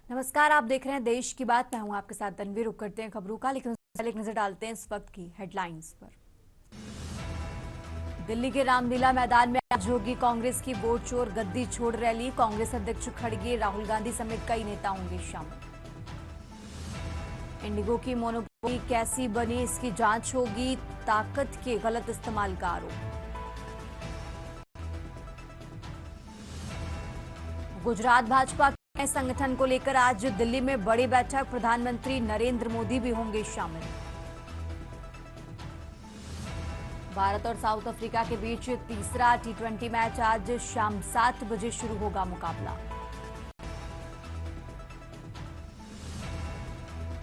नमस्कार, आप देख रहे हैं देश की बात। मैं हूं आपके साथ तनवीर। रुक करते हैं खबरों का, लेकिन उससे पहले एक नजर डालते हैं इस वक्त की हेडलाइंस पर। दिल्ली के रामलीला मैदान में आज होगी कांग्रेस की वोट चोर गद्दी छोड़ रैली। कांग्रेस अध्यक्ष खड़गे, राहुल गांधी समेत कई नेता होंगे शामिल। इंडिगो की मोनोपोली कैसी बनी, इसकी जांच होगी। ताकत के गलत इस्तेमाल का आरोप। गुजरात भाजपा के संगठन को लेकर आज दिल्ली में बड़ी बैठक। प्रधानमंत्री नरेंद्र मोदी भी होंगे शामिल। भारत और साउथ अफ्रीका के बीच तीसरा टी20 मैच आज शाम 7 बजे शुरू होगा मुकाबला।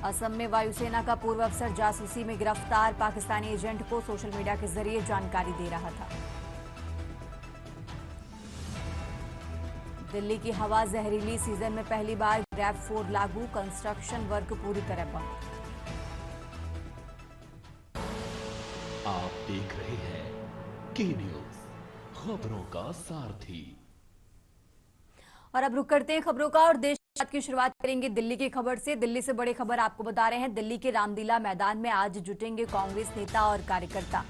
असम में वायुसेना का पूर्व अफसर जासूसी में गिरफ्तार। पाकिस्तानी एजेंट को सोशल मीडिया के जरिए जानकारी दे रहा था। दिल्ली की हवा जहरीली, सीजन में पहली बार ग्रेड 4 लागू। कंस्ट्रक्शन वर्क पूरी तरह बंद। आप देख रहे हैं के न्यूज, खबरों का सारथी। और अब रुक करते हैं खबरों का और देश की शुरुआत करेंगे दिल्ली की खबर से। दिल्ली से बड़ी खबर आपको बता रहे हैं। दिल्ली के रामलीला मैदान में आज जुटेंगे कांग्रेस नेता और कार्यकर्ता।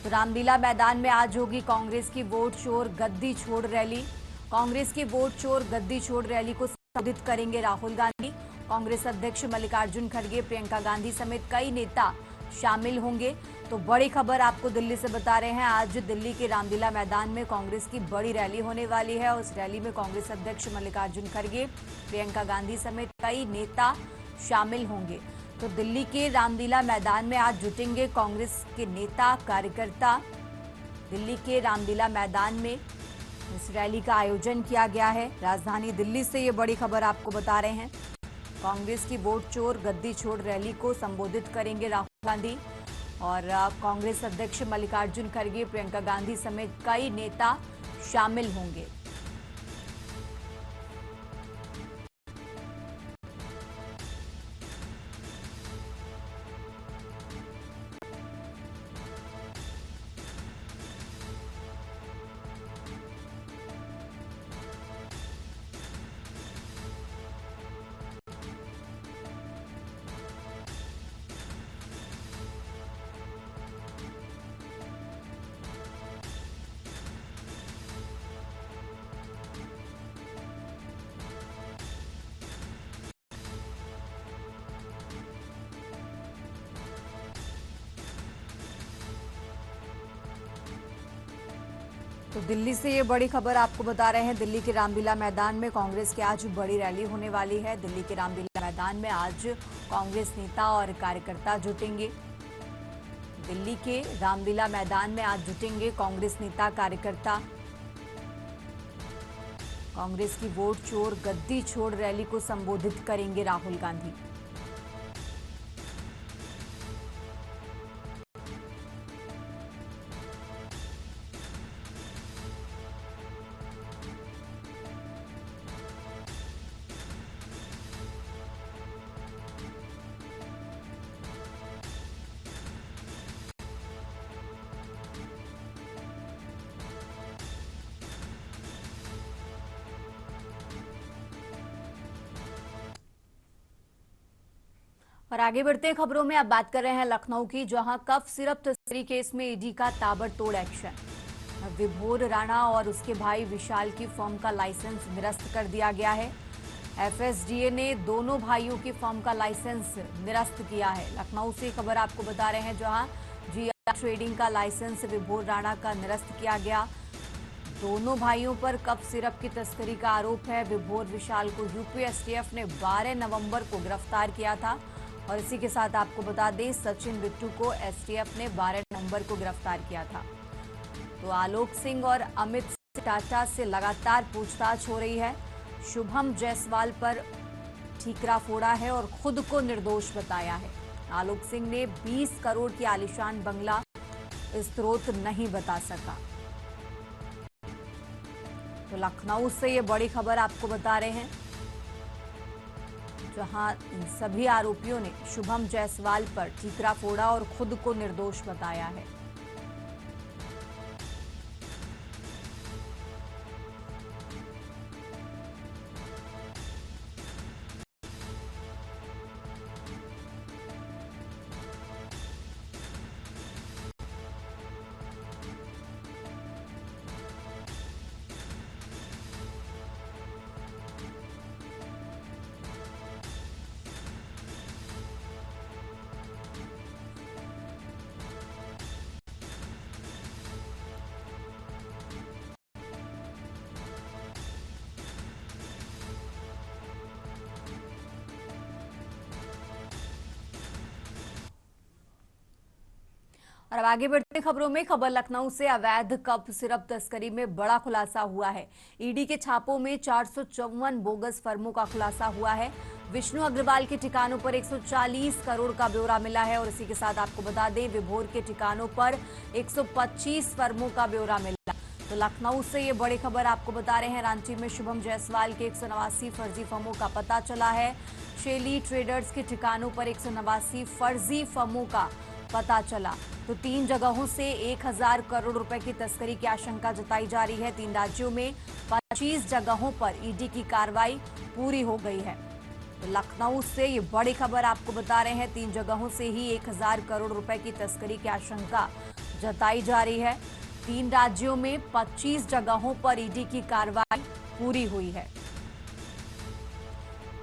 तो रामलीला मैदान में आज होगी कांग्रेस की वोट चोर गद्दी छोड़ रैली। कांग्रेस की वोट चोर गद्दी छोड़ रैली को संबोधित करेंगे राहुल गांधी। कांग्रेस अध्यक्ष मल्लिकार्जुन खड़गे, प्रियंका गांधी समेत कई नेता शामिल होंगे। तो बड़ी खबर आपको दिल्ली से बता रहे हैं। आज दिल्ली के रामलीला मैदान में कांग्रेस की बड़ी रैली होने वाली है और उस रैली में कांग्रेस अध्यक्ष मल्लिकार्जुन खड़गे, प्रियंका गांधी समेत कई नेता शामिल होंगे। तो दिल्ली के रामलीला मैदान में आज जुटेंगे कांग्रेस के नेता कार्यकर्ता। दिल्ली के रामलीला मैदान में इस रैली का आयोजन किया गया है। राजधानी दिल्ली से ये बड़ी खबर आपको बता रहे हैं। कांग्रेस की वोट चोर गद्दी छोड़ रैली को संबोधित करेंगे राहुल गांधी और कांग्रेस अध्यक्ष मल्लिकार्जुन खड़गे, प्रियंका गांधी समेत कई नेता शामिल होंगे। तो दिल्ली से ये बड़ी खबर आपको बता रहे हैं। दिल्ली के रामलीला मैदान में कांग्रेस की आज बड़ी रैली होने वाली है। दिल्ली के रामलीला मैदान में आज कांग्रेस नेता और कार्यकर्ता जुटेंगे। दिल्ली के रामलीला मैदान में आज जुटेंगे कांग्रेस नेता कार्यकर्ता। कांग्रेस की वोट चोर गद्दी छोड़ रैली को संबोधित करेंगे राहुल गांधी। और आगे बढ़ते हैं खबरों में। अब बात कर रहे हैं लखनऊ की, जहां कफ सिरप तस्करी केस में ईडी का ताबड़तोड़ एक्शन। विभोर राणा और उसके भाई विशाल की फर्म का लाइसेंस निरस्त कर दिया गया है। एफएसडीए ने दोनों भाइयों की फर्म का लाइसेंस निरस्त किया है। लखनऊ से खबर आपको बता रहे हैं, जहां जीआर ट्रेडिंग का लाइसेंस विभोर राणा का निरस्त किया गया। दोनों भाइयों पर कफ सिरप की तस्करी का आरोप है। विभोर विशाल को यूपी एसटीएफ ने 12 नवंबर को गिरफ्तार किया था और इसी के साथ आपको बता दें, सचिन बिट्टू को एसटीएफ ने 12 नवंबर को गिरफ्तार किया था। तो आलोक सिंह और अमित टाटा से लगातार पूछताछ हो रही है। शुभम जायसवाल पर ठीकरा फोड़ा है और खुद को निर्दोष बताया है। आलोक सिंह ने 20 करोड़ की आलीशान बंगला स्रोत नहीं बता सका। तो लखनऊ से ये बड़ी खबर आपको बता रहे हैं, जहां इन सभी आरोपियों ने शुभम जायसवाल पर ठीकरा फोड़ा और खुद को निर्दोष बताया है। और अब आगे बढ़ते खबरों में खबर लखनऊ से अवैध कप सिरप तस्करी में बड़ा खुलासा हुआ है। ईडी के छापों में 454 बोगस फर्मों का खुलासा हुआ है। विष्णु अग्रवाल के ठिकानों पर 140 करोड़ का ब्यौरा मिला है और इसी के साथ आपको बता दें विभोर के ठिकानों पर 125 फर्मों का ब्यौरा मिला। तो लखनऊ से ये बड़ी खबर आपको बता रहे हैं। रांची में शुभम जायसवाल के 189 फर्जी फर्मों का पता चला है। शेली ट्रेडर्स के ठिकानों पर 189 फर्जी फर्मों का पता चला। तो 3 जगहों से 1000 करोड़ रुपए की तस्करी की आशंका जताई जा रही है। 3 राज्यों में 25 जगहों पर ईडी की कार्रवाई पूरी हो गई है। तो लखनऊ से ये बड़ी खबर आपको बता रहे हैं। 3 जगहों से ही 1000 करोड़ रुपए की तस्करी की आशंका जताई जा रही है। 3 राज्यों में 25 जगहों पर ईडी की कार्रवाई पूरी हुई है।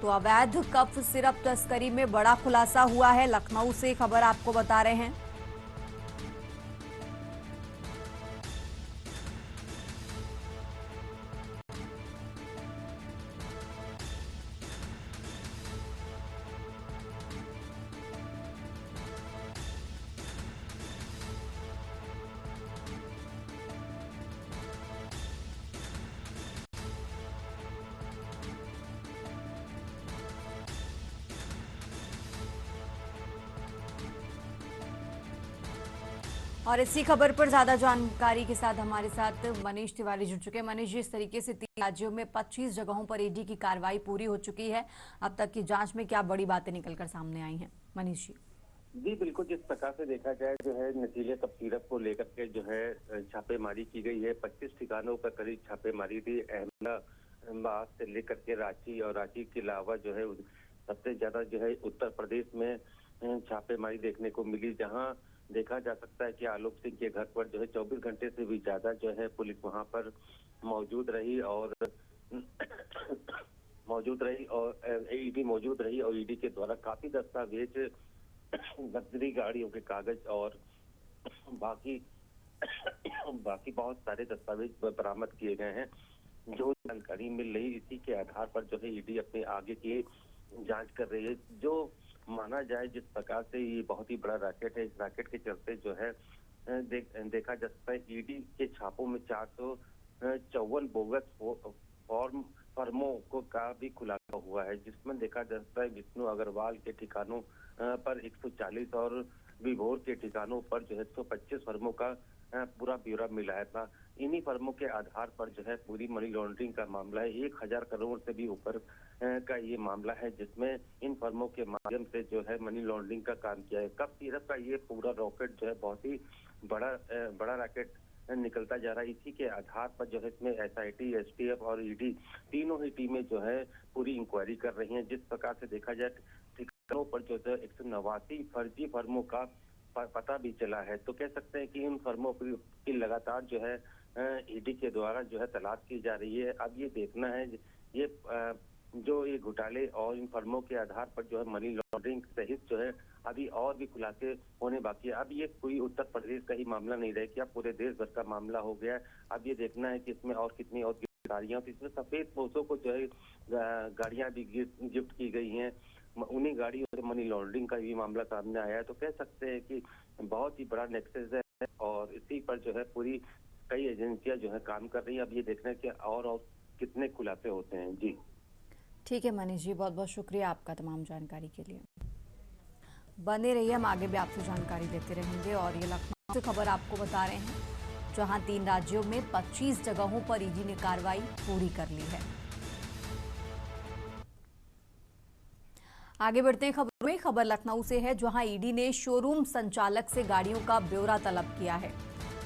तो अवैध कफ सिरप तस्करी में बड़ा खुलासा हुआ है। लखनऊ से खबर आपको बता रहे हैं। और इसी खबर पर ज्यादा जानकारी के साथ हमारे साथ मनीष तिवारी जुड़ चुके हैं। मनीष जी, इस तरीके से 3 राज्यों में 25 जगहों पर ईडी की कार्रवाई पूरी हो चुकी है। अब तक की जांच में क्या बड़ी बातें निकलकर सामने आई हैं मनीष जी? जी बिल्कुल, जिस प्रकार से देखा जाए जो है नशीले कप सिरप को लेकर के जो है छापेमारी की गई है। 25 ठिकानों पर करीब छापेमारी थी। अहमदाबाद से लेकर के रांची और रांची के अलावा जो है सबसे ज्यादा जो है उत्तर प्रदेश में छापेमारी देखने को मिली, जहां देखा जा सकता है कि आलोक सिंह के घर पर जो है 24 घंटे से भी ज्यादा जो है पुलिस वहां पर मौजूद रही और ईडी मौजूद रही और ईडी के द्वारा काफी दस्तावेज, लग्जरी गाड़ियों के कागज और बाकी बहुत सारे दस्तावेज बरामद किए गए हैं। जो जानकारी मिल रही इसी के आधार पर जो है ईडी अपने आगे की जांच कर रही है। जो माना जाए जिस प्रकार से ये बहुत ही बड़ा रैकेट है, इस रैकेट के चलते जो है देखा जा सकता है ईडी के छापों में 454 बोगस फर्मों को का भी खुलासा हुआ है, जिसमें देखा जा सकता है विष्णु अग्रवाल के ठिकानों पर 140 और विभोर के ठिकानों पर जो है 125 फर्मों का पूरा ब्यौरा मिला था। इन्हीं फर्मों के आधार पर जो है पूरी मनी लॉन्ड्रिंग का मामला है। 1000 करोड़ से भी ऊपर का ये मामला है, जिसमें इन फर्मों के माध्यम से जो है मनी लॉन्ड्रिंग का काम किया है। कप सिरप का ये पूरा रॉकेट जो है बहुत ही बड़ा रैकेट निकलता जा रहा है। इसी के आधार पर जो है इसमें एसआईटी, एसटीएफ और ईडी तीनों ही टीमें जो है पूरी इंक्वायरी कर रही हैं। जिस प्रकार से देखा जाए ठिकानों पर जो है 189 फर्जी फर्मों का पता भी चला है। तो कह सकते हैं कि इन फर्मों की लगातार जो है ईडी के द्वारा जो है तलाश की जा रही है। अब ये देखना है ये ये घोटाले और इन फर्मों के आधार पर जो है मनी लॉन्ड्रिंग सहित जो है अभी और भी खुलासे होने बाकी है। अब ये कोई उत्तर प्रदेश का ही मामला नहीं रहे कि अब पूरे देश भर का मामला हो गया है। अब ये देखना है कि इसमें और कितनी और गिरफ्तारियां, तो इसमें सफेद पोस्तों को जो है गाड़ियां भी गिफ्ट की गई हैं। उन्हीं गाड़ियों से मनी लॉन्ड्रिंग का भी मामला सामने आया है। तो कह सकते हैं कि बहुत ही बड़ा नेक्सस है और इसी पर जो है पूरी कई एजेंसियां जो है काम कर रही है। अब ये देखना है कि और कितने खुलासे होते हैं। जी ठीक है मनीष जी, बहुत बहुत शुक्रिया आपका तमाम जानकारी के लिए। बने रहिए, हम आगे भी आपसे जानकारी देते रहेंगे। और ये लखनऊ से खबर आपको बता रहे हैं, जहां 3 राज्यों में 25 जगहों पर ईडी ने कार्रवाई पूरी कर ली है। आगे बढ़ते हैं खबरों में। खबर लखनऊ से है, जहां ईडी ने शोरूम संचालक से गाड़ियों का ब्यौरा तलब किया है।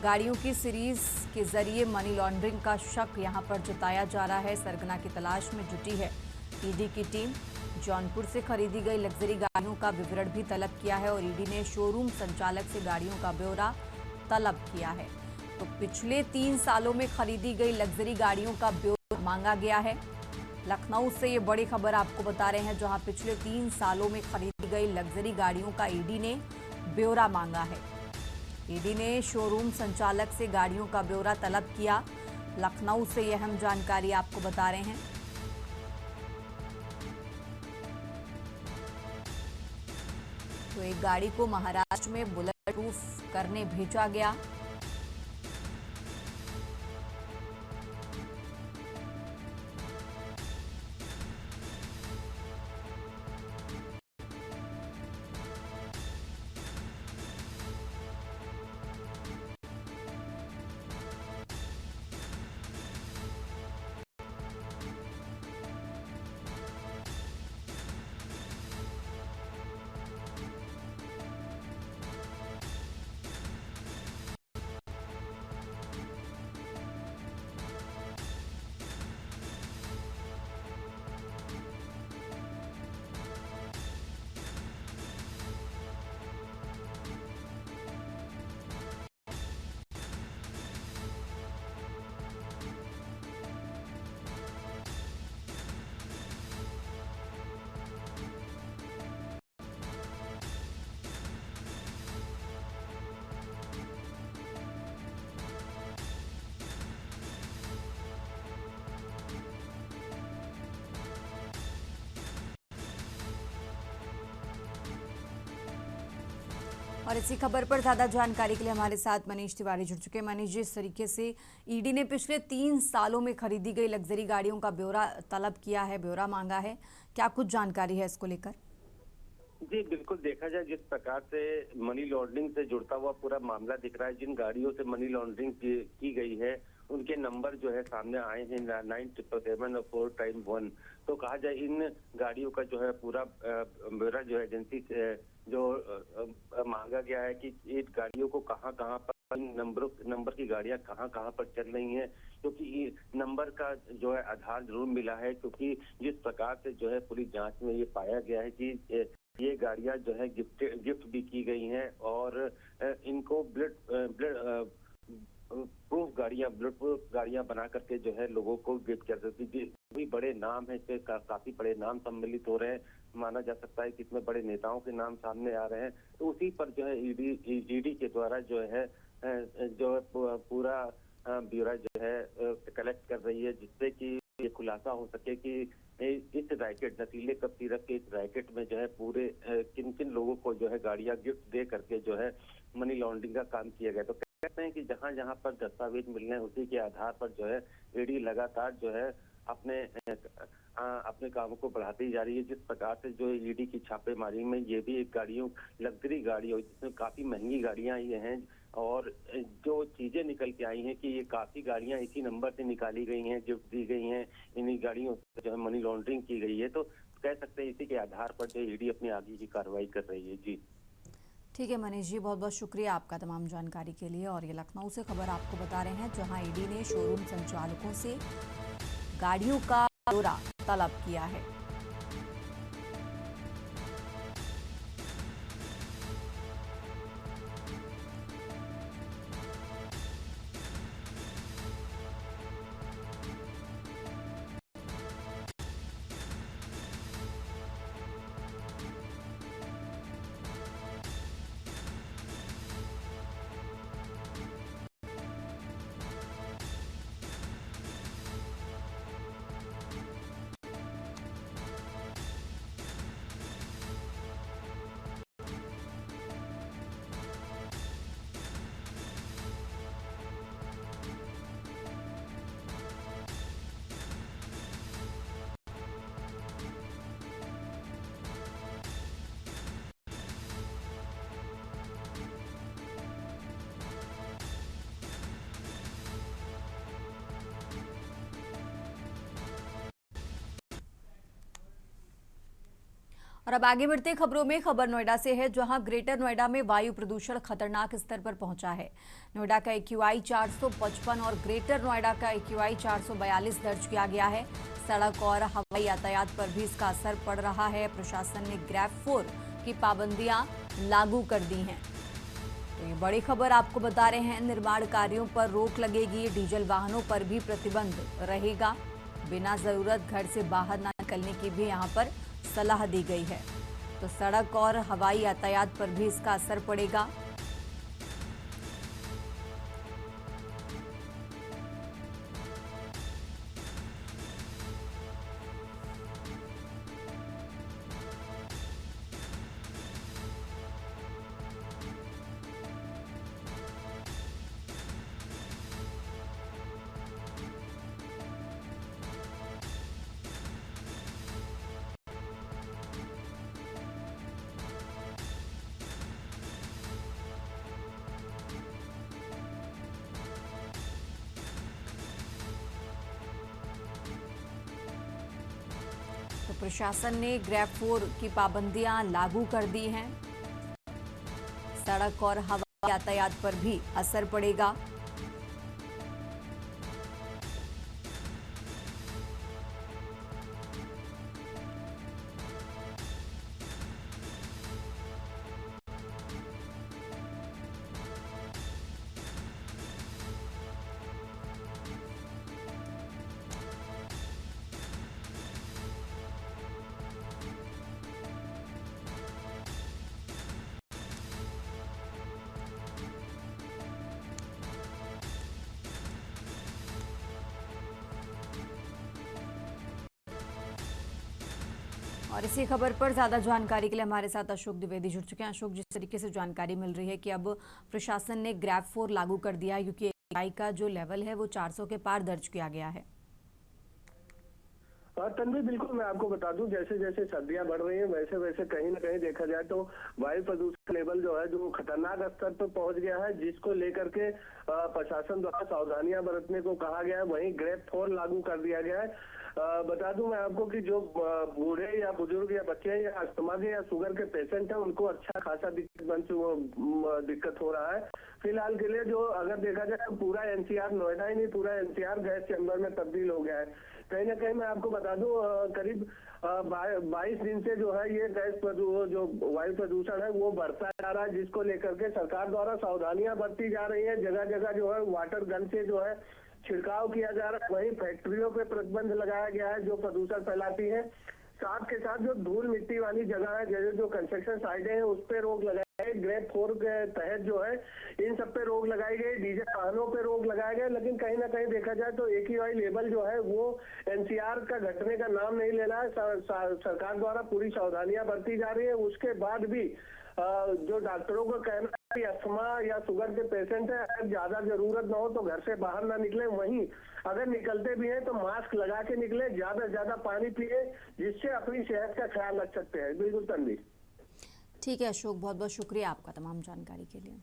गाड़ियों की सीरीज के जरिए मनी लॉन्ड्रिंग का शक यहां पर जताया जा रहा है। सरगना की तलाश में जुटी है ईडी की टीम। जौनपुर से खरीदी गई लग्जरी गाड़ियों का विवरण भी तलब किया है और ईडी ने शोरूम संचालक से गाड़ियों का ब्यौरा तलब किया है। तो पिछले 3 सालों में खरीदी गई लग्जरी गाड़ियों का ब्यौरा मांगा गया है। लखनऊ से ये बड़ी खबर आपको बता रहे हैं, जहां पिछले 3 सालों में खरीदी गई लग्जरी गाड़ियों का ईडी ने ब्यौरा मांगा है। ईडी ने शोरूम संचालक से गाड़ियों का ब्यौरा तलब किया। लखनऊ से यह अहम जानकारी आपको बता रहे हैं। तो एक गाड़ी को महाराष्ट्र में बुलेट प्रूफ करने भेजा गया। और इसी खबर पर ज्यादा जानकारी के लिए हमारे साथ मनीष तिवारी जुड़ चुके हैं। मनीष जी, इस तरीके से ईडी ने पिछले 3 सालों में खरीदी गई लग्जरी गाड़ियों का ब्यौरा तलब किया है, ब्यौरा मांगा है, क्या कुछ जानकारी है इसको लेकर? जी बिल्कुल, देखा जाए जिस प्रकार से मनी लॉन्ड्रिंग से जुड़ता हुआ पूरा मामला दिख रहा है, जिन गाड़ियों से मनी लॉन्ड्रिंग की गई है उनके नंबर जो है सामने आए हैं 9777 और 4x1। तो कहा जाए इन गाड़ियों का जो है पूरा ब्यौरा जो है एजेंसी से जो मांगा गया है कि इन गाड़ियों को कहां कहां पर नंबर की गाड़ियां कहां कहां पर चल रही हैं, क्योंकि नंबर का जो है आधार जरूर मिला है। क्योंकि जिस प्रकार से जो है पूरी जांच में ये पाया गया है कि ये गाड़ियां जो है गिफ्ट भी की गई हैं और इनको ब्लड प्रूफ गाड़ियां बना करके जो है लोगों को गिफ्ट कर सकती थी। भी बड़े नाम है, इसमें काफी बड़े नाम सम्मिलित हो रहे हैं। माना जा सकता है कि इसमें बड़े नेताओं के नाम सामने आ रहे हैं। तो उसी पर जो है ईडी के द्वारा जो है पूरा ब्यौरा जो है कलेक्ट कर रही है, जिससे कि ये खुलासा हो सके कि इस रैकेट नशीले कप सीरप के इस रैकेट में जो है पूरे किन किन लोगों को जो है गाड़ियां गिफ्ट दे करके जो है मनी लॉन्ड्रिंग का काम किया गया। तो कहते हैं कि जहां जहां पर दस्तावेज मिलने हैं उसी के आधार पर जो है ईडी लगातार जो है अपने कामों को बढ़ाती जा रही है। जिस प्रकार से जो ईडी की छापेमारी में ये भी एक लग्जरी गाड़ी हो, जिसमें काफी महंगी गाड़ियां ये हैं और जो चीजें निकल के आई हैं कि ये काफी गाड़ियां इसी नंबर से निकाली गई हैं, गिफ्ट दी गई हैं, इन्हीं गाड़ियों से जो है मनी लॉन्ड्रिंग की गई है। तो कह सकते हैं इसी के आधार पर जो ईडी अपनी आगे की कार्रवाई कर रही है। जी ठीक है मनीष जी, बहुत बहुत शुक्रिया आपका तमाम जानकारी के लिए। और ये लखनऊ से खबर आपको बता रहे हैं, जहां ईडी ने शोरूम संचालकों से गाड़ियों का ब्यौरा तलब किया है। और अब आगे बढ़ते खबरों में, खबर नोएडा से है, जहां ग्रेटर नोएडा में वायु प्रदूषण खतरनाक स्तर पर पहुंचा है। नोएडा का AQI 455 और ग्रेटर नोएडा का AQI 442 दर्ज किया गया है। सड़क और हवाई यातायात पर भी इसका असर पड़ रहा है। प्रशासन ने ग्रैब 4 की पाबंदियां लागू कर दी हैं। तो ये बड़ी खबर आपको बता रहे हैं, निर्माण कार्यों पर रोक लगेगी, डीजल वाहनों पर भी प्रतिबंध रहेगा। बिना जरूरत घर से बाहर न निकलने की भी यहाँ पर सलाह दी गई है। तो सड़क और हवाई यातायात पर भी इसका असर पड़ेगा। प्रशासन ने ग्रैब 4 की पाबंदियां लागू कर दी हैं। सड़क और हवाई यातायात पर भी असर पड़ेगा। और इसी खबर पर ज्यादा जानकारी के लिए हमारे साथ अशोक द्विवेदी जुड़ चुके हैं। अशोक, जिस तरीके से जानकारी मिल रही है कि अब प्रशासन ने ग्रैब 4 लागू कर दिया है क्योंकि एआई का जो लेवल है वो 400 के पार दर्ज किया गया है। तन्वी, बिल्कुल मैं आपको बता दूं, जैसे जैसे सर्दियां बढ़ रही हैं वैसे वैसे कहीं ना कहीं देखा जाए तो वायु प्रदूषण लेवल जो है जो खतरनाक स्तर पर पहुंच गया है, जिसको लेकर के प्रशासन द्वारा सावधानियां बरतने को कहा गया है। वहीं ग्रैब 4 लागू कर दिया गया है। बता दूं मैं आपको कि जो बूढ़े या बुजुर्ग या बच्चे या अस्थमा के या शुगर के पेशेंट हैं उनको अच्छा खासा दिक्कत हो रहा है। फिलहाल के लिए जो अगर देखा जाए पूरा एनसीआर, नोएडा ही नहीं पूरा एनसीआर गैस चैम्बर में तब्दील हो गया है। कहीं ना कहीं मैं आपको बता दूं करीब 22 दिन से जो है ये जो वायु प्रदूषण है वो बढ़ता जा रहा है, जिसको लेकर के सरकार द्वारा सावधानियां बरती जा रही है। जगह जगह जो है वाटर गन से जो है छिड़काव किया जा रहा है। वहीं फैक्ट्रियों पे प्रतिबंध लगाया गया है जो प्रदूषण फैलाती है। साथ के साथ जो धूल मिट्टी वाली जगह है, जैसे जो कंस्ट्रक्शन साइटें हैं उस पे रोक लगाई गई। ग्रैब 4 के तहत जो है इन सब पे रोक लगाई गई। डीजल वाहनों पे रोक लगाया गया। लेकिन कहीं ना कहीं देखा जाए तो AQI लेवल जो है वो एनसीआर का घटने का नाम नहीं ले रहा है। सरकार द्वारा पूरी सावधानियां बरती जा रही है। उसके बाद भी जो डॉक्टरों का कहना है कि अस्थमा या शुगर के पेशेंट है, अगर ज्यादा जरूरत ना हो तो घर से बाहर ना निकले। वहीं अगर निकलते भी हैं तो मास्क लगा के निकले, ज्यादा से ज्यादा पानी पिए, जिससे अपनी सेहत का ख्याल रख सकते हैं। बिल्कुल तन्वी। ठीक है अशोक, बहुत बहुत शुक्रिया आपका तमाम जानकारी के लिए।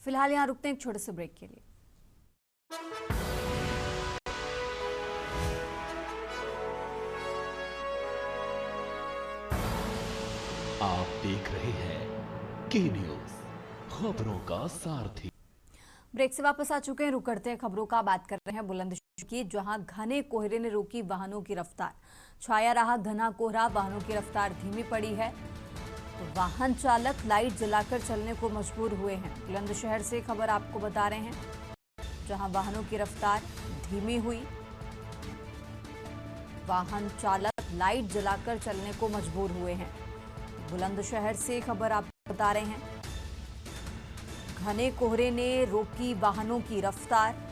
फिलहाल यहाँ रुकते हैं एक छोटे से ब्रेक के लिए। आप देख रहे हैं के न्यूज, खबरों का सारथी। ब्रेक से वापस आ चुके हैं। रुक करते हैं खबरों का। बात कर रहे हैं बुलंदशहर की, जहां घने कोहरे ने रोकी वाहनों की रफ्तार। छाया रहा घना कोहरा, वाहनों की रफ्तार धीमी पड़ी है तो वाहन चालक लाइट जलाकर चलने को मजबूर हुए हैं। बुलंदशहर से खबर आपको बता रहे हैं, जहां वाहनों की रफ्तार धीमी हुई, वाहन चालक लाइट जलाकर चलने को मजबूर हुए हैं। बुलंदशहर से खबर आपको बता रहे हैं, घने कोहरे ने रोकी वाहनों की रफ्तार।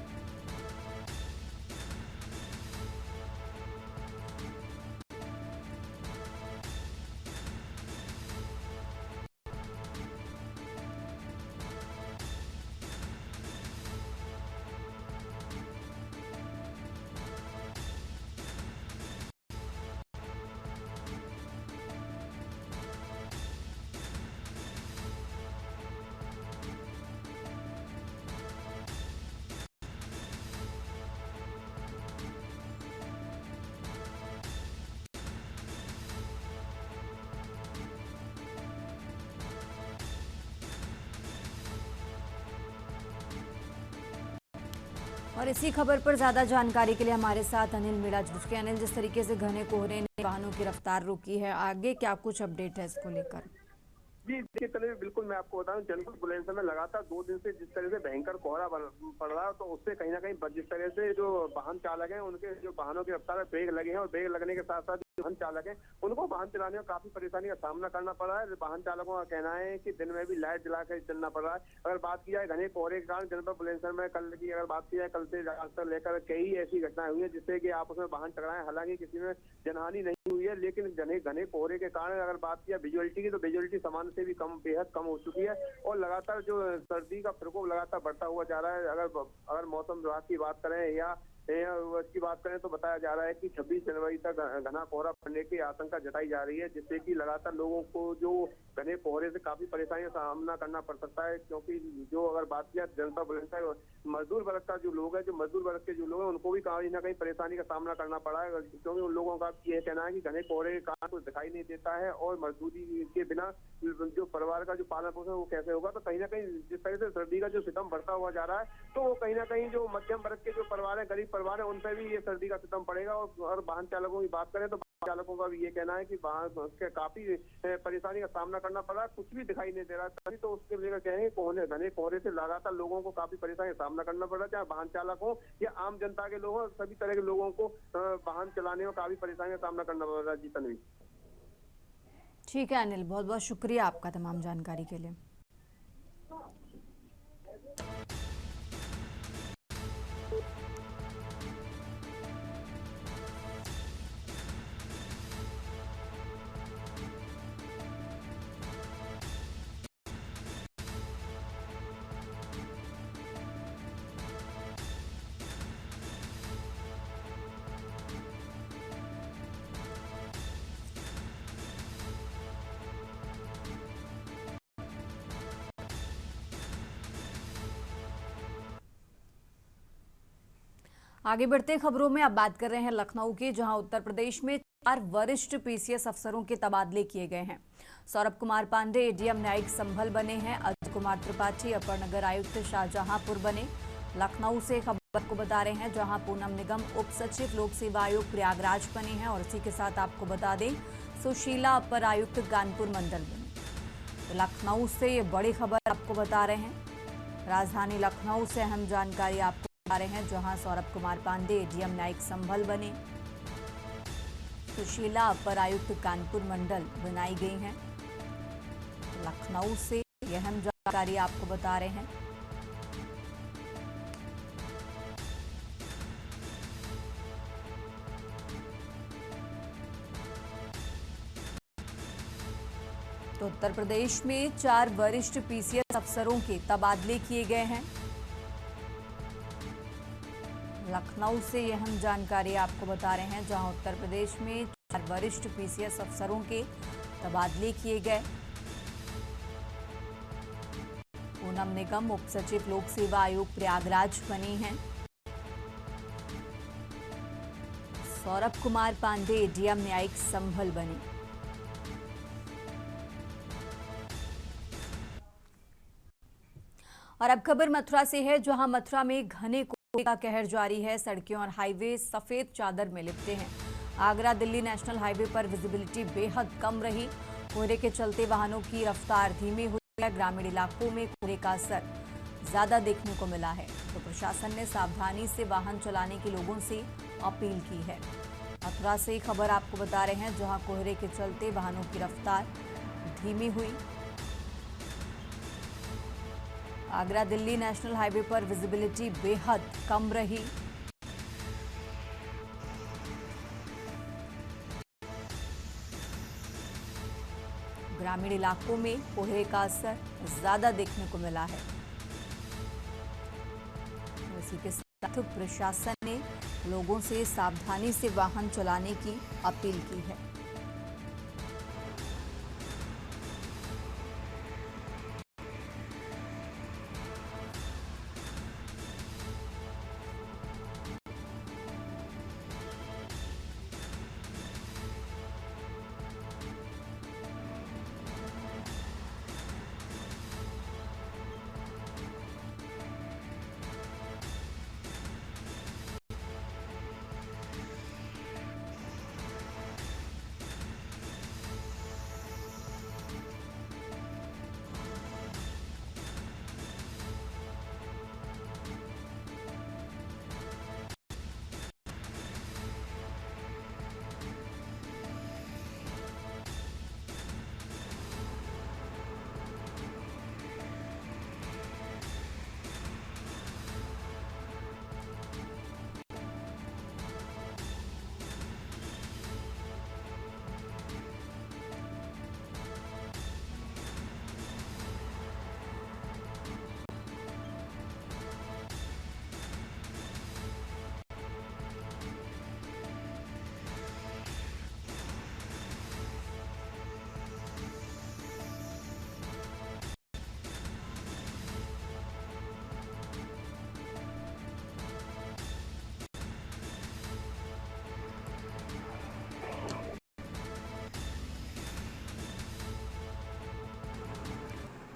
और इसी खबर पर ज्यादा जानकारी के लिए हमारे साथ अनिल मीणा जुड़ चुके हैं। अनिल, जिस तरीके से घने कोहरे ने वाहनों की रफ्तार रोकी है, आगे क्या कुछ अपडेट है इसको लेकर? जी देखिए तने बिल्कुल मैं आपको बताऊं, जनपद बुलंदशहर में लगातार 2 दिन से जिस तरह से भयंकर कोहरा पड़ रहा है, तो उससे कहीं ना कहीं जिस तरह से जो वाहन चालक हैं उनके जो वाहनों की रफ्तार में ब्रेक लगे हैं, और ब्रेक लगने के साथ साथ जो वाहन चालक हैं उनको वाहन चलाने में काफी परेशानी का सामना करना पड़ रहा है। वाहन चालकों का कहना है कि दिन में भी लाइट जला कर चलना पड़ रहा है। अगर बात की जाए घने कोहरे के कारण जनपद बुलंदशहर में कल की अगर बात की जाए, कल से आज तक लेकर कई ऐसी घटनाएं हुई है जिससे कि आपस में वाहन टकराए। हालांकि किसी में जनहानि नहीं हुई है, लेकिन घने घने कोहरे के कारण अगर बात की जाए विजुअलिटी की, तो विजुअलिटी सामान्य से भी बेहद कम हो चुकी है, और लगातार जो सर्दी का प्रकोप लगातार बढ़ता हुआ जा रहा है। अगर मौसम विभाग की बात करें या उसकी बात करें तो बताया जा रहा है कि 26 जनवरी तक घना कोहरा पड़ने की आशंका जताई जा रही है, जिससे कि लगातार लोगों को जो घने कोहरे से काफी परेशानियों का सामना करना पड़ सकता है। क्योंकि जो अगर बात किया जनता बुलंदशहर मजदूर वर्ग का जो लोग है, जो मजदूर वर्ग के जो लोग हैं, उनको भी कहीं ना कहीं परेशानी का सामना करना पड़ा है, क्योंकि उन लोगों का यह कहना है कि घने कोहरे के कारण कुछ दिखाई नहीं देता है, और मजदूरी के बिना जो परिवार का जो पालन पोषण वो कैसे होगा। तो कहीं ना कहीं जिस तरह से सर्दी का जो सितम बढ़ता हुआ जा रहा है, तो वो कहीं ना कहीं जो मध्यम वर्ग के जो परिवार है, गरीब परिवार है, उन पर भी ये सर्दी का सितम पड़ेगा। और वाहन चालकों की बात करें तो वाहन चालकों का भी ये कहना है कि वाहन के काफी परेशानी का सामना करना पड़ रहा है, कुछ भी दिखाई नहीं दे रहा है। तभी तो उसके लेकर कहेंगे घने कोहरे से लगातार लोगों को काफी परेशानी का सामना करना पड़ रहा है, चाहे वाहन चालक हो या आम जनता के लोग हो, सभी तरह के लोगों को वाहन चलाने में काफी परेशानी का सामना करना पड़ रहा है। जी तन्वी। ठीक है अनिल, बहुत बहुत शुक्रिया आपका तमाम जानकारी के लिए। आगे बढ़ते खबरों में अब बात कर रहे हैं लखनऊ की, जहां उत्तर प्रदेश में 4 वरिष्ठ पीसीएस अफसरों के तबादले किए गए हैं। सौरभ कुमार पांडे एडीएम न्यायिक संभल बने हैं। अजय कुमार त्रिपाठी अपर नगर आयुक्त शाहजहांपुर बने। लखनऊ से खबर को बता रहे हैं, जहां पूनम निगम उप सचिव लोक सेवा आयोग प्रयागराज बने हैं। और इसी के साथ आपको बता दें, सुशीला अपर आयुक्त कानपुर मंडल बने। तो लखनऊ से ये बड़ी खबर आपको बता रहे हैं। राजधानी लखनऊ से अहम जानकारी आपको बता रहे हैं, जहां सौरभ कुमार पांडे एडीएम न्यायिक संभल बने, सुशीला अपर आयुक्त कानपुर मंडल बनाई गई हैं। लखनऊ से यह अहम जानकारी आपको बता रहे हैं। तो उत्तर प्रदेश में 4 वरिष्ठ पीसीएस अफसरों के तबादले किए गए हैं। लखनऊ से यह अहम जानकारी आपको बता रहे हैं, जहां उत्तर प्रदेश में 4 वरिष्ठ पीसीएस अफसरों के तबादले किए गए। पूनम निगम उप सचिव लोक सेवा आयोग प्रयागराज बनी हैं। सौरभ कुमार पांडे एडीएम न्यायिक संभल बने। और अब खबर मथुरा से है, जहां मथुरा में घने कोहरे का कहर जारी है। सड़कें और हाईवे सफेद चादर में लिपटे हैं। आगरा दिल्ली नेशनल हाईवे पर विजिबिलिटी बेहद कम रही। कोहरे के चलते वाहनों की रफ्तार धीमी हुई है। ग्रामीण इलाकों में कोहरे का असर ज्यादा देखने को मिला है, तो प्रशासन ने सावधानी से वाहन चलाने की लोगों से अपील की है। मथुरा से खबर आपको बता रहे हैं, जहां कोहरे के चलते वाहनों की रफ्तार धीमी हुई। आगरा दिल्ली नेशनल हाईवे पर विजिबिलिटी बेहद कम रही। ग्रामीण इलाकों में कोहरे का असर ज्यादा देखने को मिला है। इसी के साथ प्रशासन ने लोगों से सावधानी से वाहन चलाने की अपील की है।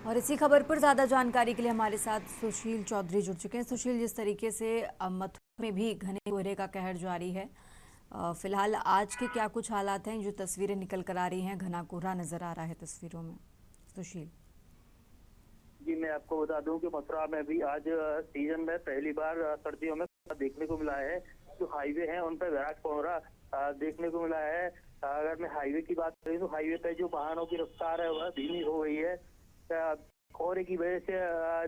और इसी खबर पर ज्यादा जानकारी के लिए हमारे साथ सुशील चौधरी जुड़ चुके हैं। सुशील, जिस तरीके से मथुरा में भी घने कोहरे का कहर जारी है, फिलहाल आज के क्या कुछ हालात हैं? जो तस्वीरें निकल कर आ रही हैं, घना कोहरा नजर आ रहा है तस्वीरों में। सुशील जी, मैं आपको बता दूं कि मथुरा में भी आज सीजन में पहली बार सर्दियों में देखने को मिला है। जो हाईवे हैं उन पर विराट कोहरा देखने को मिला है। अगर मैं हाईवे की बात करूं तो हाईवे पे जो वाहनों की रफ्तार है वह धीमी हो गई है। कोहरे की वजह से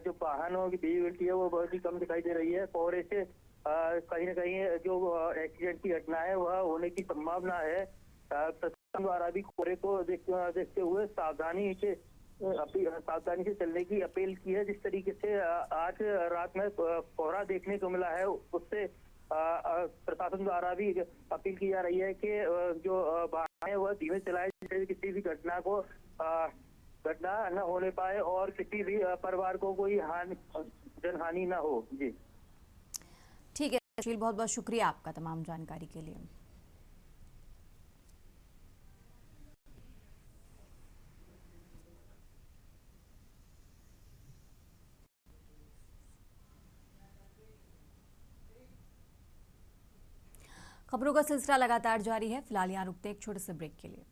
जो वाहनों की विजिबिलिटी है वो बहुत ही कम दिखाई दे रही है। कोहरे से कहीं न कहीं जो एक्सीडेंट की घटना है वह होने की संभावना है। प्रशासन द्वारा भी कोहरे को देखते हुए सावधानी से चलने की अपील की है। जिस तरीके से आज रात में कोहरा देखने को मिला है, उससे प्रशासन द्वारा भी अपील की जा रही है कि जो वाहन है वह धीमे चलाए, जिससे किसी भी घटना न होने पाए और किसी भी परिवार को कोई जनहानि न हो। जी ठीक है सुशील, बहुत बहुत शुक्रिया आपका तमाम जानकारी के लिए। खबरों का सिलसिला लगातार जारी है। फिलहाल यहाँ रुकते हैं एक छोटे से ब्रेक के लिए।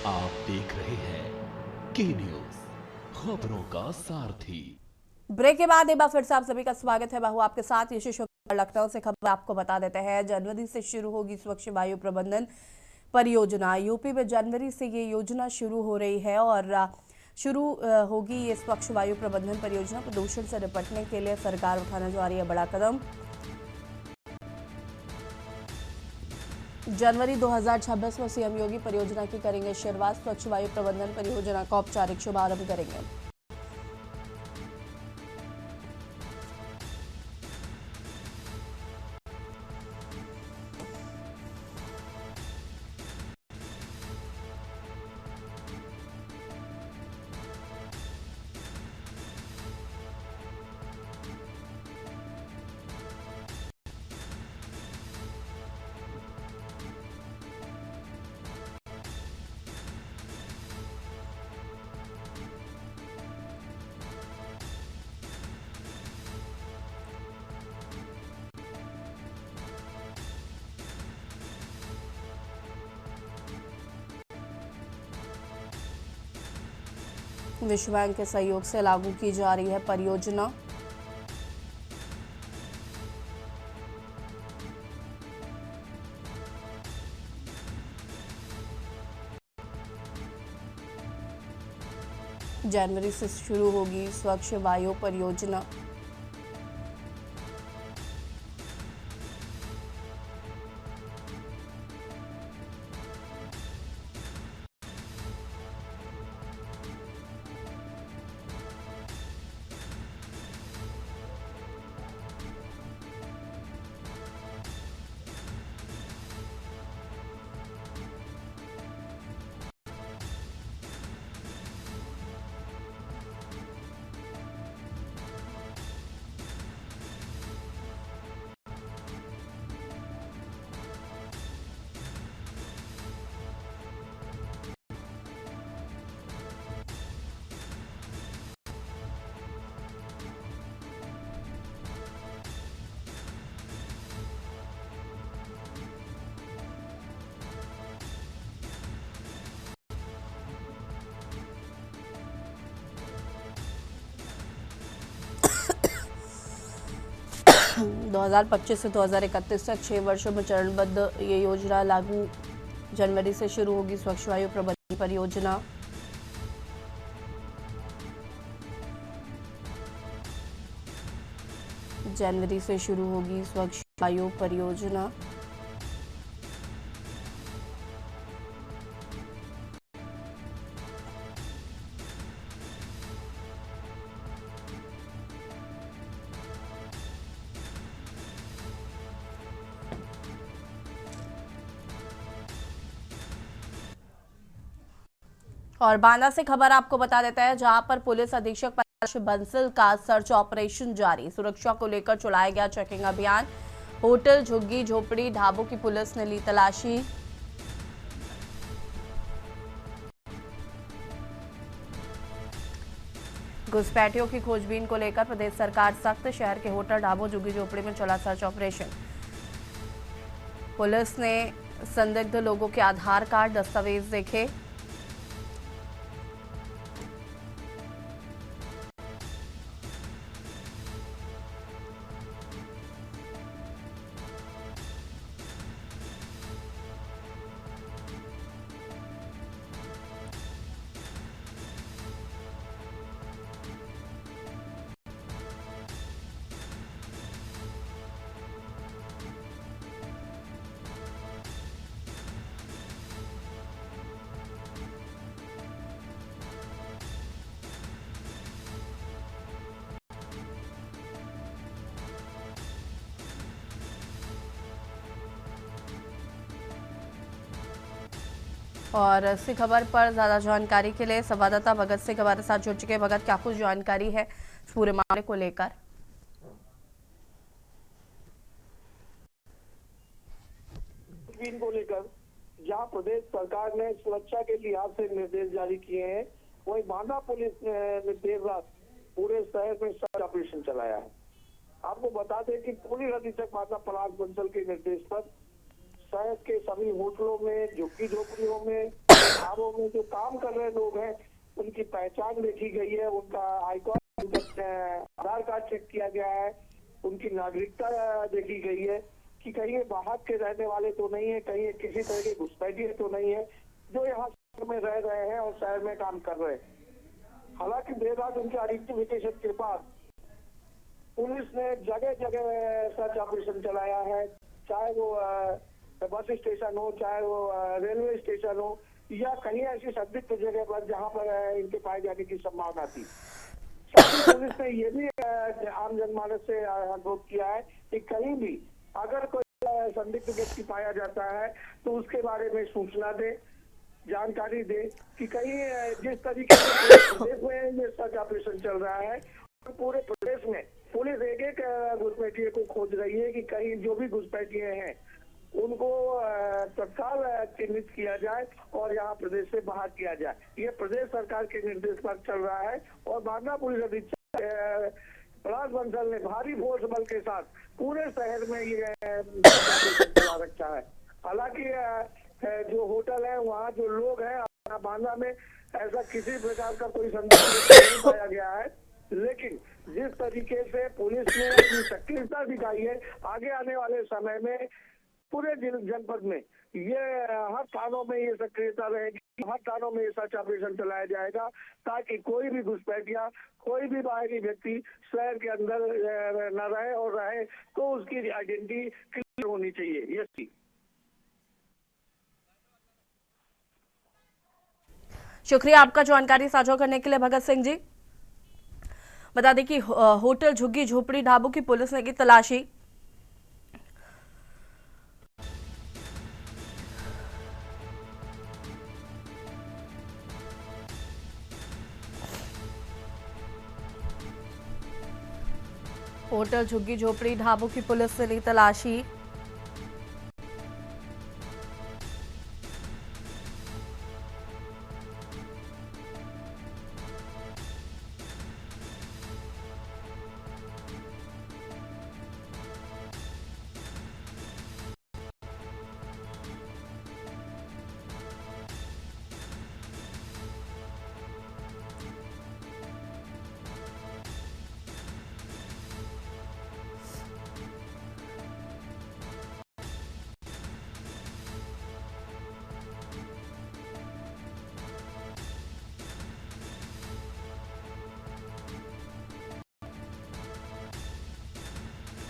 आप देख रहे हैं के न्यूज, खबरों का सारथी। ब्रेक के बाद एक बार फिर से आप सभी का स्वागत है। बाहू आपके साथ यशस्वी शुक्ला। लखनऊ से खबर आपको बता देते हैं, जनवरी से शुरू होगी स्वच्छ वायु प्रबंधन परियोजना। यूपी में जनवरी से ये योजना शुरू हो रही है और शुरू होगी ये स्वच्छ वायु प्रबंधन परियोजना। प्रदूषण से निपटने के लिए सरकार उठाने जा रही है बड़ा कदम। जनवरी 2026 में सीएम योगी परियोजना की करेंगे शुरुआत। स्वच्छ वायु प्रबंधन परियोजना का औपचारिक शुभारंभ करेंगे। विश्व बैंक के सहयोग से लागू की जा रही है परियोजना। जनवरी से शुरू होगी स्वच्छ वायु परियोजना। दो 2025 से 2031 तक 6 वर्षों में चरणबद्ध ये योजना लागू। जनवरी से शुरू होगी स्वच्छ वायु प्रबंधन परियोजना। जनवरी से शुरू होगी स्वच्छ वायु परियोजना। और बांदा से खबर आपको बता देता है, जहां पर पुलिस अधीक्षक बंसल का सर्च ऑपरेशन जारी। सुरक्षा को लेकर चलाया गया चेकिंग अभियान। होटल, झुग्गी झोपड़ी, ढाबों की पुलिस ने ली तलाशी। घुसपैठियों की खोजबीन को लेकर प्रदेश सरकार सख्त। शहर के होटल, ढाबों, झुग्गी झोपड़ी में चला सर्च ऑपरेशन। पुलिस ने संदिग्ध लोगों के आधार कार्ड, दस्तावेज देखे। और इसी खबर पर ज्यादा जानकारी के लिए संवाददाता भगत सिंह हमारे साथ जुड़ चुके हैं। भगत, क्या कुछ जानकारी है इस पूरे मामले को लेकर? को लेकर जहां प्रदेश सरकार ने सुरक्षा के लिहाज से निर्देश जारी किए हैं, वहीं बांदा पुलिस ने देर रात पूरे शहर में सर्च ऑपरेशन चलाया है। आपको बता दें कि पुलिस अधीक्षक बांदा पराग बंसल के निर्देश पर शहर के सभी होटलों में, झुग्गी झोपड़ियों में, ढाबों में जो काम कर रहे लोग हैं, उनकी पहचान देखी गई है, उनका आईकॉन, आधार कार्ड चेक किया गया है, उनकी नागरिकता देखी गई है कि कहीं ये बाहर के रहने वाले तो नहीं है, कहीं ये किसी तरह के घुसपैठिए तो नहीं है जो यहाँ शहर में रह रहे हैं और शहर में काम कर रहे हैं। हालांकि देर रात उनके आइडेंटिफिकेशन के बाद पुलिस ने जगह जगह सर्च ऑपरेशन चलाया है, चाहे वो बस स्टेशन हो, चाहे वो रेलवे स्टेशन हो, या कहीं ऐसी संदिग्ध जगह पर जहां पर इनके पाए जाने की संभावना थी। साथ ही पुलिस ने ये भी आम जनमानस से अनुरोध किया है कि कहीं भी अगर कोई संदिग्ध व्यक्ति पाया जाता है तो उसके बारे में सूचना दे, जानकारी दे कि कहीं जिस तरीके से प्रदेश में ये सर्च ऑपरेशन चल रहा है, पूरे प्रदेश में पुलिस एक एक घुसपैठिए को खोज रही है कि कहीं जो भी घुसपैठिए हैं उनको तत्काल चिन्हित किया जाए और यहाँ प्रदेश से बाहर किया जाए। ये प्रदेश सरकार के निर्देश पर चल रहा है और बांदा पुलिस अधीक्षक पराग बंसल ने भारी फोर्स बल के साथ पूरे शहर में ये चला रखा है। हालांकि जो होटल है, वहाँ जो लोग हैं, बांदा में ऐसा किसी प्रकार का कोई संदेह नहीं पाया गया है, लेकिन जिस तरीके से पुलिस ने अपनी सक्रियता दिखाई है, आगे आने वाले समय में पूरे जनपद में ये हर थानों में ये सक्रियता रहेगी, हर थानों में ये सर्च ऑपरेशन चलाया जाएगा ताकि कोई भी घुसपैठिया, कोई भी बाहरी व्यक्ति शहर के अंदर न रहे, और रहे तो उसकी आइडेंटिटी क्लियर होनी चाहिए। यस जी, शुक्रिया आपका जानकारी साझा करने के लिए भगत सिंह जी। बता दें कि होटल, झुग्गी झोपड़ी, ढाबों की पुलिस ने की तलाशी। होटल, झुग्गी झोपड़ी, ढाबों की पुलिस ने ली तलाशी।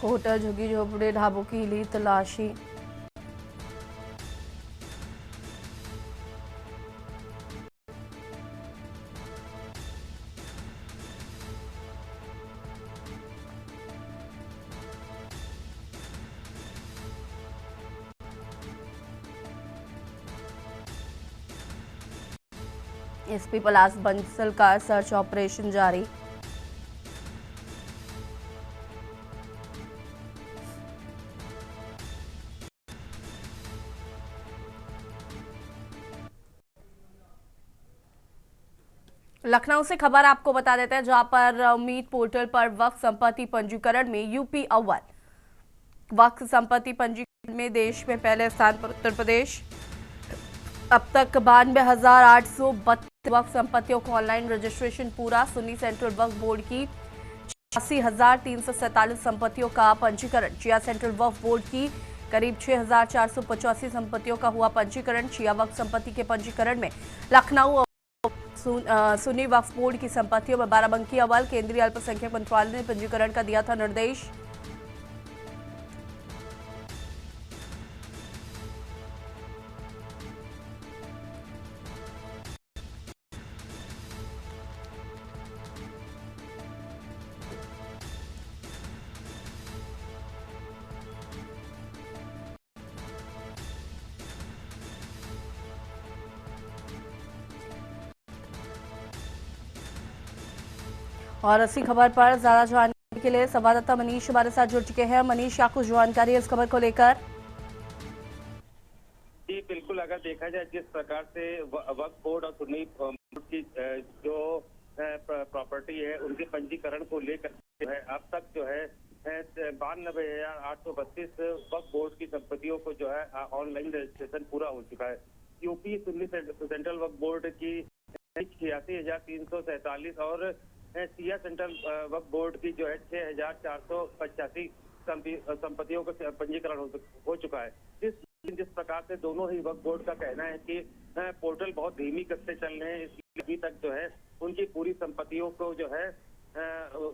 होटल, झुग्गी झोपड़ी, ढाबों की ली तलाशी। एसपी पलाश बंसल का सर्च ऑपरेशन जारी। लखनऊ से खबर आपको बता देते हैं, जहां पर उम्मीद पोर्टल पर वक्फ संपत्ति पंजीकरण में यूपी अव्वल। वक्फ संपत्ति पंजीकरण में देश में पहले स्थान पर उत्तर प्रदेश। अब तक 92,832 वक्फ संपत्तियों को ऑनलाइन रजिस्ट्रेशन पूरा। सुन्नी सेंट्रल वक्फ बोर्ड की 86,347 संपत्तियों का पंजीकरण। शिया सेंट्रल वक्फ बोर्ड की करीब 6,485 संपत्तियों का हुआ पंजीकरण। शिया वक्फ संपत्ति के पंजीकरण में लखनऊ सुन्नी वक्फ बोर्ड की संपत्तियों में बाराबंकी अव्वल। केंद्रीय अल्पसंख्यक मंत्रालय ने पंजीकरण का दिया था निर्देश। और इसी खबर पर ज्यादा जानकारी के लिए संवाददाता मनीष हमारे साथ जुड़ चुके हैं। मनीष, क्या कुछ जानकारी है इस खबर को लेकर? जी बिल्कुल, अगर देखा जाए जिस प्रकार से वक्फ बोर्ड और सुन्नी बोर्ड की जो प्रॉपर्टी है उनके पंजीकरण को लेकर जो है अब तक जो है 92,832 वक्फ बोर्ड की संपत्तियों को जो है ऑनलाइन रजिस्ट्रेशन पूरा हो चुका है। यूपी सुन्नी सेंट्रल वक्फ बोर्ड की 86,347 और सिया सेंट्रल वक्फ बोर्ड की जो है 6,485 संपत्तियों का पंजीकरण हो चुका है। जिस प्रकार से दोनों ही वक्फ बोर्ड का कहना है कि पोर्टल बहुत धीमी गति से चल रहे हैं, इसलिए अभी तक जो है उनकी पूरी संपत्तियों को जो है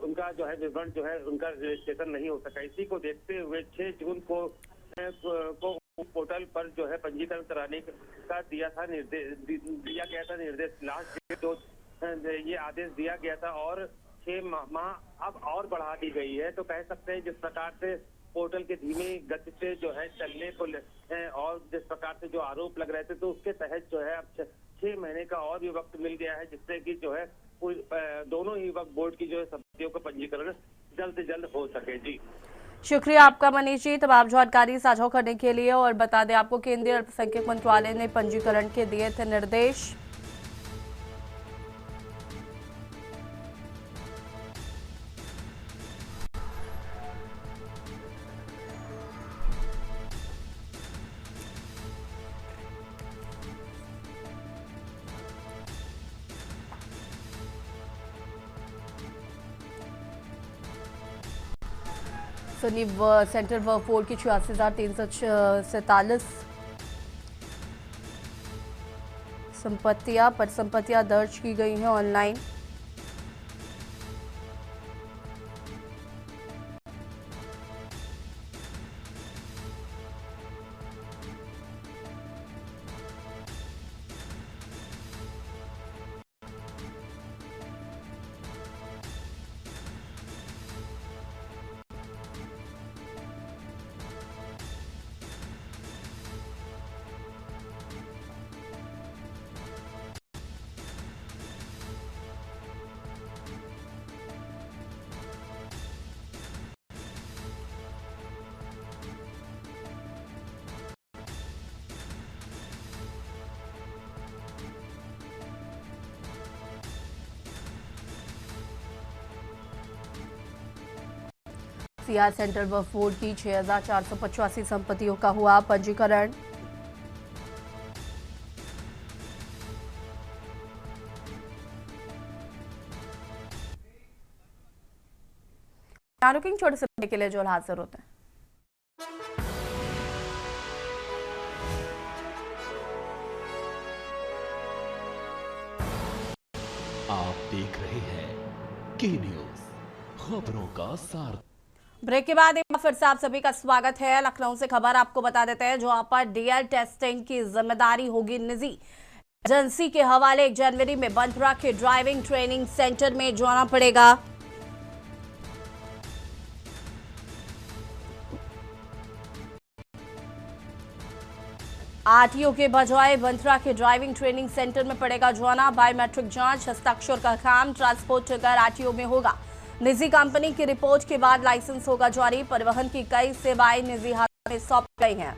उनका जो है विवरण जो है उनका रजिस्ट्रेशन नहीं हो सका। इसी को देखते हुए 6 जून को पोर्टल पर जो है पंजीकरण कराने का दिया गया था निर्देश। लास्ट डेट जो ये आदेश दिया गया था और 6 माह अब और बढ़ा दी गई है। तो कह सकते हैं जिस प्रकार से पोर्टल के धीमी गति से जो है चलने को और जिस प्रकार से जो आरोप लग रहे थे तो उसके तहत जो है अब 6 महीने का और भी वक्त मिल गया है, जिससे कि जो है दोनों ही वक्फ बोर्ड की जो है संपत्तियों का पंजीकरण जल्द से जल्द हो सके। जी शुक्रिया आपका मनीष जी, तमाम जानकारी साझा करने के लिए। और बता दें आपको, केंद्रीय अल्पसंख्यक मंत्रालय ने पंजीकरण के दिए थे निर्देश। सुन्नी सेंट्रल वक्फ बोर्ड की 86,347 संपत्तियां दर्ज की गई हैं ऑनलाइन। सिया सेंट्रल वक्फ बोर्ड की 6,485 संपत्तियों का हुआ पंजीकरण। छोटे से के लिए जो हाजिर होते हैं। आप देख रहे हैं के न्यूज, खबरों का सार। ब्रेक के बाद एक बार फिर से आप सभी का स्वागत है। लखनऊ से खबर आपको बता देते हैं, जहां पर डीएल टेस्टिंग की जिम्मेदारी होगी निजी एजेंसी के हवाले। 1 जनवरी में बंथरा के ड्राइविंग ट्रेनिंग सेंटर में जाना पड़ेगा। आरटीओ के बजाय बंथरा के ड्राइविंग ट्रेनिंग सेंटर में पड़ेगा जाना। बायोमेट्रिक जांच, हस्ताक्षर का काम ट्रांसपोर्ट कर आरटीओ में होगा। निजी कंपनी की रिपोर्ट के बाद लाइसेंस होगा जारी। परिवहन की कई सेवाएं निजी हाथों में सौंप गई हैं।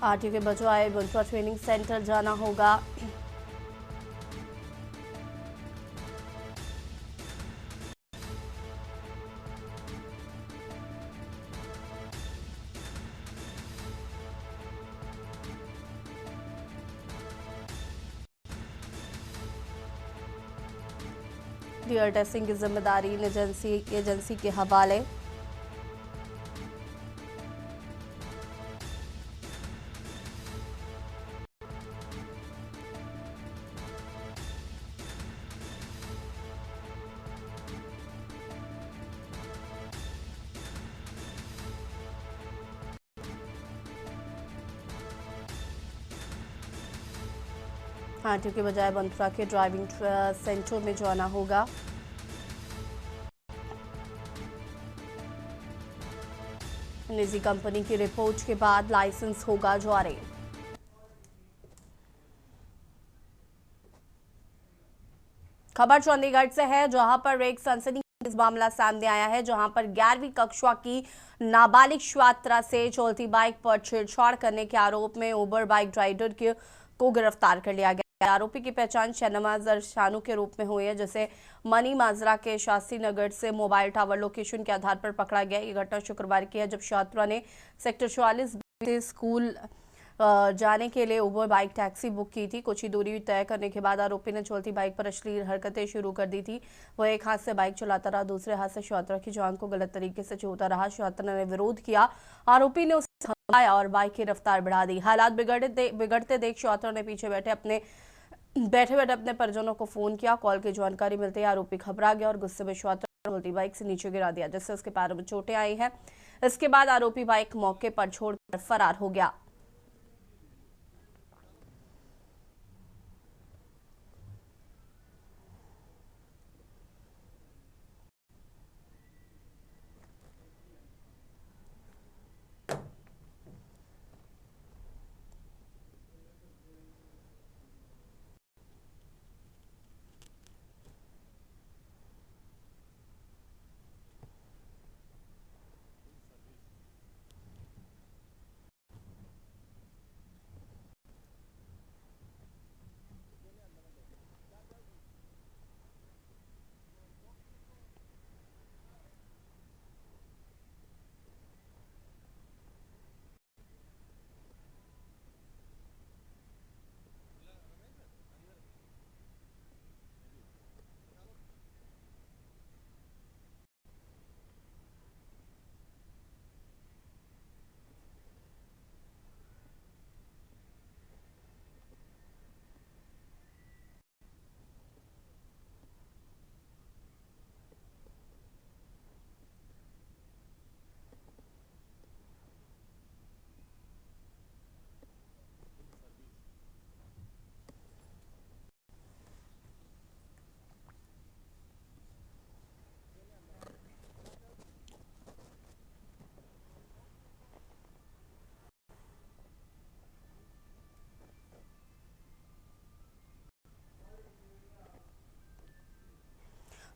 आरटीओ के बजाय बंसुआ ट्रेनिंग सेंटर जाना होगा। क्लियर टेस्टिंग की जिम्मेदारी एजेंसी के हवाले। आरटीओ के बजाय बंसुआ के ड्राइविंग सेंटर में जाना होगा। निजी कंपनी की रिपोर्ट के बाद लाइसेंस होगा जारी। खबर चंडीगढ़ से है, जहां पर एक सनसनीखेज मामला सामने आया है, जहां पर 11वीं कक्षा की नाबालिग छात्रा से चलती बाइक पर छेड़छाड़ करने के आरोप में उबर बाइक ड्राइवर को गिरफ्तार कर लिया गया। आरोपी की पहचान शहनवाज शानू के रूप में हुई है, जिसे मनी माजरा के शास्त्री नगर से मोबाइल टावर लोकेशन के आधार पर पकड़ा गया। ये घटना शुक्रवार की है, जब छात्रा ने सेक्टर 44 से स्कूल जाने के लिए उबर बाइक टैक्सी बुक की थी। कुछ ही दूरी तय करने के बाद आरोपी ने चलती बाइक पर अश्लील हरकतें शुरू कर दी थी। वह एक हाथ से बाइक चलाता रहा, दूसरे हाथ से छात्रा की जान को गलत तरीके से छूता रहा। छात्रा ने विरोध किया, आरोपी ने उसे धमकाया और बाइक की रफ्तार बढ़ा दी। हालात बिगड़ते देख छात्रा ने पीछे बैठे अपने परिजनों को फोन किया। कॉल की जानकारी मिलते ही आरोपी घबरा गया और गुस्से में छात्रा को चलती बाइक से नीचे गिरा दिया, जिससे उसके पैरों में चोटें आई हैं। इसके बाद आरोपी बाइक मौके पर छोड़कर फरार हो गया।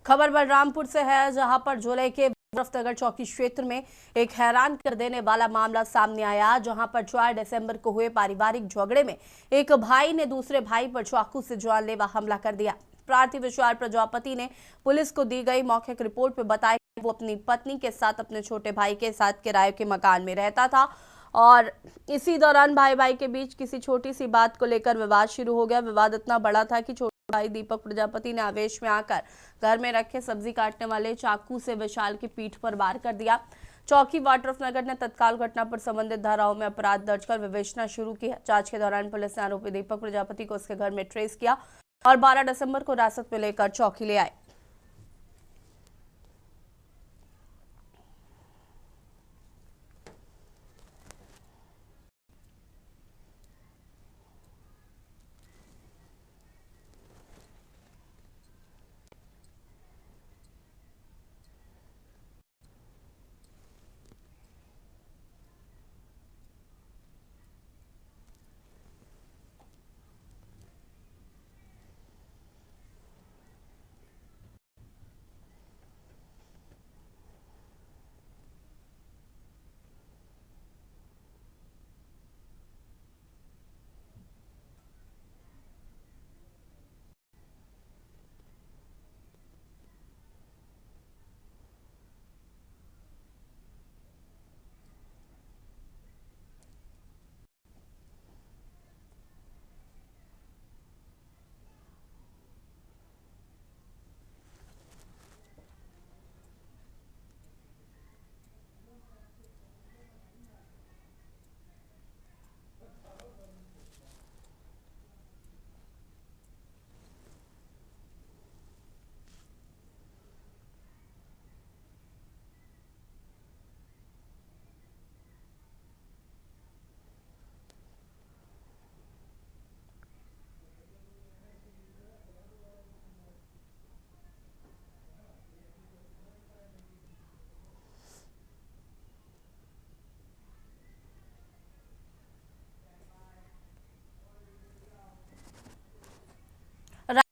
खबर बलरामपुर से है, जहां पर जुलै के नगर चौकी क्षेत्र में एक हैरान कर देने वाला मामला सामने आया, जहां पर 4 दिसंबर को हुए पारिवारिक झगड़े में एक भाई ने दूसरे भाई पर चाकू से जानलेवा हमला कर दिया। प्रार्थी विशाल प्रजापति ने पुलिस को दी गई मौखिक रिपोर्ट में बताया कि वो अपनी पत्नी के साथ अपने छोटे भाई के साथ किराए के मकान में रहता था और इसी दौरान भाई भाई के बीच किसी छोटी सी बात को लेकर विवाद शुरू हो गया। विवाद इतना बड़ा था कि भाई दीपक प्रजापति ने आवेश में आकर घर में रखे सब्जी काटने वाले चाकू से विशाल की पीठ पर वार कर दिया। चौकी वाड्रफनगर ने तत्काल घटना पर संबंधित धाराओं में अपराध दर्ज कर विवेचना शुरू की है। जांच के दौरान पुलिस ने आरोपी दीपक प्रजापति को उसके घर में ट्रेस किया और 12 दिसंबर को हिरासत में लेकर चौकी ले आए।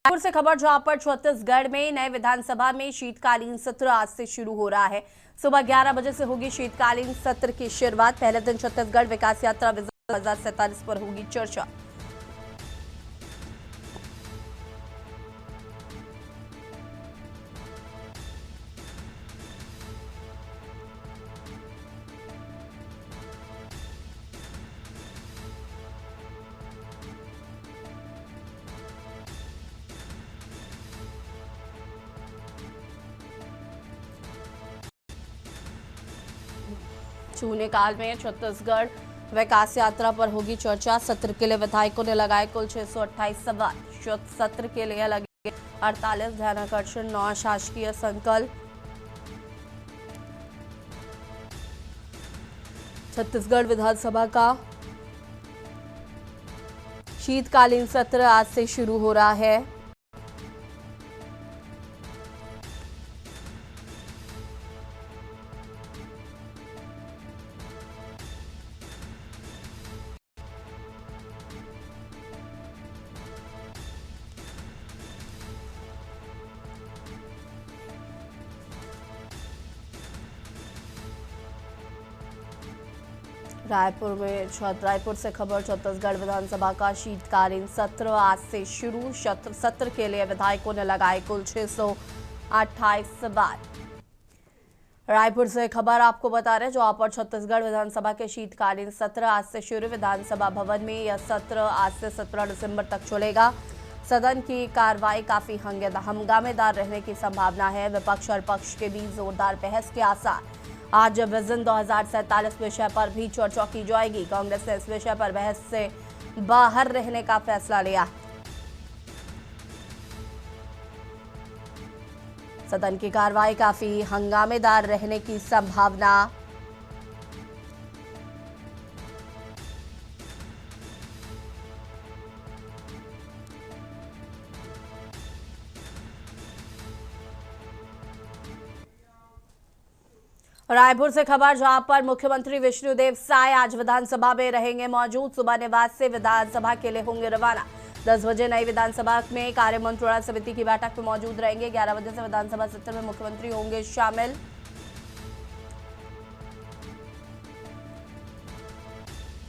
रायपुर से खबर जहां पर छत्तीसगढ़ में नए विधानसभा में शीतकालीन सत्र आज से शुरू हो रहा है। सुबह 11 बजे से होगी शीतकालीन सत्र की शुरुआत। पहले दिन छत्तीसगढ़ विकास यात्रा 2047 पर होगी चर्चा। शून्यकाल में छत्तीसगढ़ विकास यात्रा पर होगी चर्चा। सत्र के लिए विधायकों ने लगाए कुल 628 सवाल। सत्र के लिए लगे 48 ध्यानाकर्षण, 9 शासकीय संकल्प। छत्तीसगढ़ विधानसभा का शीतकालीन सत्र आज से शुरू हो रहा है। रायपुर से खबर छत्तीसगढ़ विधानसभा का शीतकालीन सत्र आज से शुरू। सत्र के लिए विधायकों ने लगाए कुल 628 सवाल। रायपुर से खबर आपको बता रहे हैं जहां पर छत्तीसगढ़ विधानसभा के शीतकालीन सत्र आज से शुरू। विधानसभा भवन में यह सत्र आज से 17 दिसंबर तक चलेगा। सदन की कार्रवाई काफी हंगामेदार रहने की संभावना है। विपक्ष और पक्ष के बीच जोरदार बहस के आसार। आज विजन 2047 विषय पर भी चर्चा की जाएगी। कांग्रेस ने इस विषय पर बहस से बाहर रहने का फैसला लिया। सदन की कार्रवाई काफी हंगामेदार रहने की संभावना। रायपुर से खबर जहां पर मुख्यमंत्री विष्णुदेव साय आज विधानसभा में रहेंगे मौजूद। सुबह निवास से विधानसभा के लिए होंगे रवाना। 10 बजे नई विधानसभा में कार्य मंत्रणा समिति की बैठक में मौजूद रहेंगे। 11 बजे से विधानसभा सत्र में मुख्यमंत्री होंगे शामिल।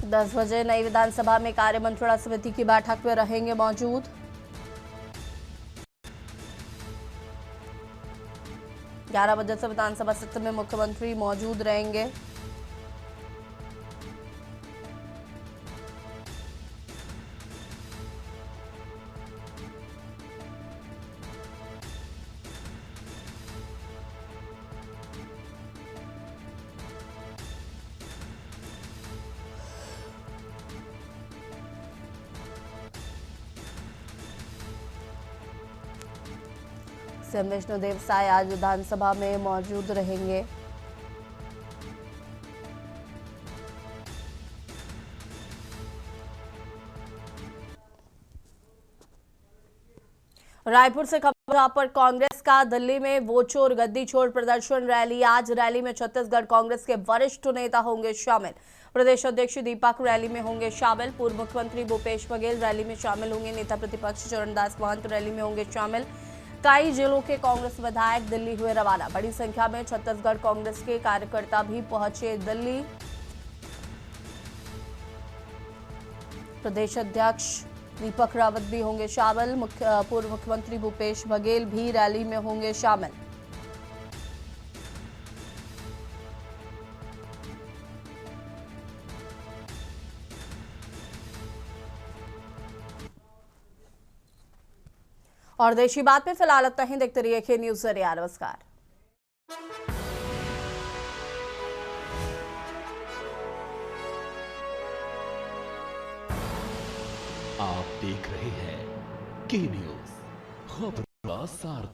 दस बजे नई विधानसभा में कार्य मंत्रणा समिति की बैठक में रहेंगे मौजूद। 11 बजे से विधानसभा सत्र में मुख्यमंत्री मौजूद रहेंगे। सीएम विष्णुदेव साय आज विधानसभा में मौजूद रहेंगे। रायपुर से खबर जहां पर कांग्रेस का दिल्ली में वो चोर गद्दी छोड़ प्रदर्शन रैली। आज रैली में छत्तीसगढ़ कांग्रेस के वरिष्ठ नेता होंगे शामिल। प्रदेश अध्यक्ष दीपक रैली में होंगे शामिल। पूर्व मुख्यमंत्री भूपेश बघेल रैली में शामिल होंगे। नेता प्रतिपक्ष चरणदास महंत रैली में होंगे शामिल। कई जिलों के कांग्रेस विधायक दिल्ली हुए रवाना। बड़ी संख्या में छत्तीसगढ़ कांग्रेस के कार्यकर्ता भी पहुंचे दिल्ली। प्रदेश अध्यक्ष दीपक रावत भी होंगे शामिल। पूर्व मुख्यमंत्री भूपेश बघेल भी रैली में होंगे शामिल। और देशी बात में फिलहाल इतना ही। देखते रहिए के न्यूज़ जरिया। नमस्कार। आप देख रहे हैं के न्यूज़, खबरों का सार।